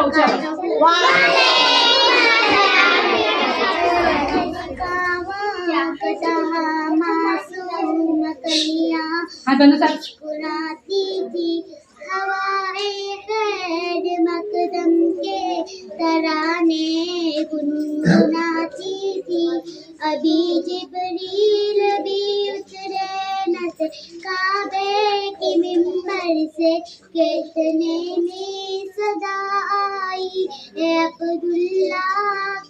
ہو چلو. ہاں بندو سر. مسکراتی تھی ہوائیں خیر مقدم کے ترانے گنگناتی تھی. ابھی جبریل بھی اترے نہ تھے کعبے کی ممبر سے کہ اتنے میں صدا آئی اے عبداللہ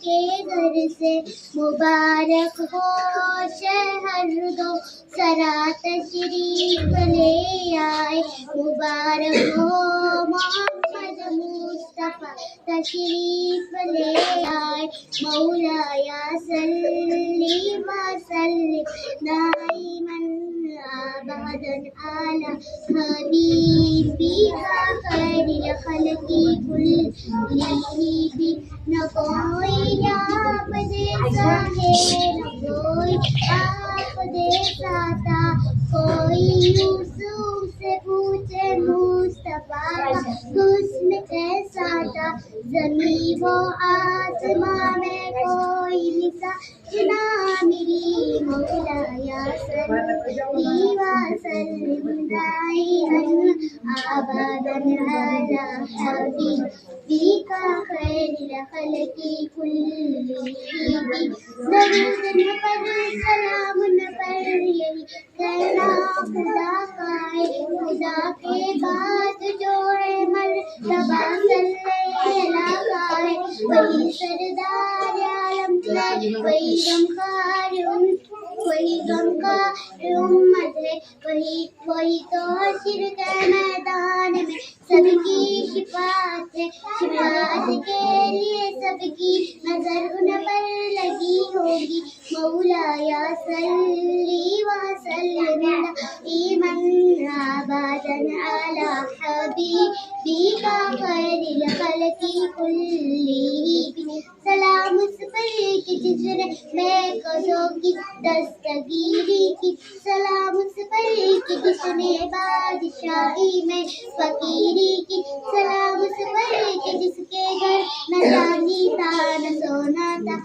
کے گھر سے. مبارک ہو شہر دو سرا تشریف لے آئے. مبارک ہو محمد مصطفیٰ تشریف لے آئے. مولایا صلی وسلم دائما ابدا علی حبیبک خیر الخلق کلہم. نہ کوئی آپ جیسا ہے نہ کوئی آپ جیسا تھا. کوئی یوسف سے پوچھے مصطفیٰ کا حسن کیسا تھا. زمین و آسماں میں کوئی مثال نہ میری. مولایا صلی وسلم دائما ابدا علی حبیبک خیر الخلق کلہم. درود نہ پر سلام نہ پر یہی کہنا خدا کا ہے. خدا کے بعد جوڑے مرتبہ صلی اللہ کا ہے. وہی سردار عالم ہے وہی غمخوار امت ہے. وہی تو حشر کے میدان میں سب کی شفاعت ہے. شفاعت کے لیے سب کی نظر ان پر لگی ہوگی. مولایا صلی وسلم دائما ابدا علی حبیبک خیر الخلق کلہم. سلام اس پر کہ جس نے بے قصوں کی دستگیری کی. سلام اس پر کہ جس نے بادشاہی میں فقیری کی. سلام اس پر کہ جس کے گھر نہ چاندی تھا نہ سونا تھا.